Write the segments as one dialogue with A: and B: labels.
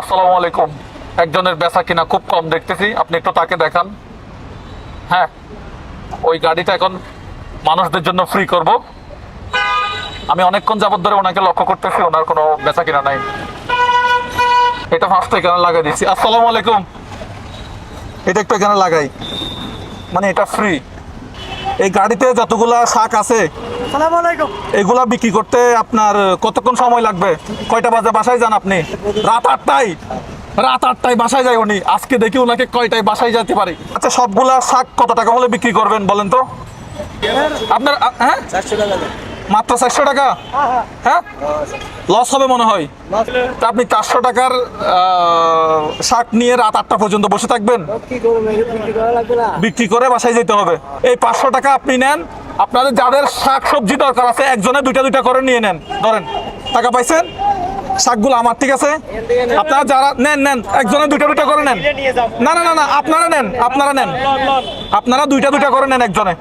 A: আসসালামু আলাইকুম। একজনের বেচা কিনা খুব কম দেখতেছি, আপনি একটু তাকে দেখান। হ্যাঁ, ওই গাড়িটা এখন মানুষদের জন্য ফ্রি করব। আমি অনেকক্ষণ যাবত ধরে ওনাকে লক্ষ্য করতেছি, ওনার কোনো বেচা কিনা নাই। এটা ফার্স্ট এখানে লাগাই দিচ্ছি। আসসালামু আলাইকুম। এটা একটু এখানে লাগাই, মানে এটা ফ্রি। এই গাড়িতে যতগুলা শাক আছে এগুলা বিক্রি করতে আপনার কতক্ষণ সময় লাগবে? কয়টা বাজে বাসায় যান আপনি? রাত 8টায়। রাত 8টায় বাসায় যায় উনি। আজকে দেখি ওনাকে কয়টায় বাসায় যেতে পারি। আচ্ছা, সবগুলা শাক কত টাকা হলে বিক্রি করবেন বলেন তো? আপনার হ্যাঁ,
B: 400 টাকা দাম।
A: মাত্র 400 টাকা? হ্যাঁ, লস হবে মনে হয়। তা আপনি 400 টাকার শাক নিয়ে রাত 8টা পর্যন্ত বসে থাকবেন?
B: কি করব, বিক্রি করা লাগবে না।
A: বিক্রি করে বাসায় যেতে হবে। এই 500 টাকা আপনি নেন, আপনাদের যাদের শাক সবজি দরকার আছে একজনে দুইটা দুইটা করে নিয়ে নেন। ধরেন, টাকা পাইছেন, শাকগুলো আমার, ঠিক আছে? আপনারা যারা নেন নেন, একজনে দুইটা দুইটা করে নেন। না না না না, আপনারা নেন, আপনারা নেন, আপনারা দুইটা দুইটা করে নেন একজনে।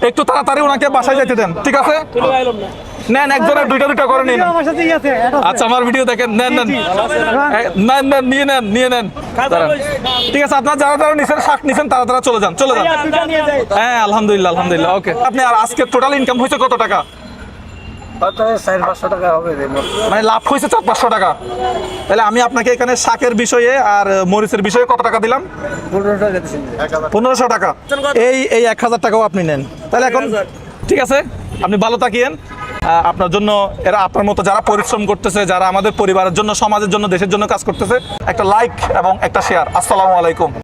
A: একটু তাড়াতাড়ি ওনাকে বাসায় যেতে দেন, ঠিক আছে? নেন, একজনের দুইটা দুইটা করে নিন। আচ্ছা, আমার ভিডিও দেখেন, নেন নেন নেন নেন, নিয়ে নেন, নিয়ে নেন। দাঁড়ান। ঠিক আছে, আপনার যারা যারা নিছেন, শাক নিছেন, তারা তারা চলে যান, চলে যান। হ্যাঁ, আলহামদুলিল্লাহ, আলহামদুলিল্লাহ। ওকে, আপনি আর আজকে টোটাল ইনকাম হয়েছে কত টাকা?
B: 400-500 টাকা হবে।
A: মানে লাভ হয়েছে 400-500 টাকা। তাহলে আমি আপনাকে এখানে শাকের বিষয়ে আর মরিচের বিষয়ে কত টাকা দিলাম?
B: 15 টাকা দিচ্ছেন।
A: 1500 টাকা। এই এই 1000 টাকাও আপনি নেন। তাহলে এখন ঠিক আছে, আপনি ভালো থাকিয়েন। আপনার জন্য, এরা আপনার মতো যারা পরিশ্রম করতেছে, যারা আমাদের পরিবারের জন্য, সমাজের জন্য, দেশের জন্য কাজ করতেছে, একটা লাইক এবং একটা শেয়ার। আসসালামু আলাইকুম।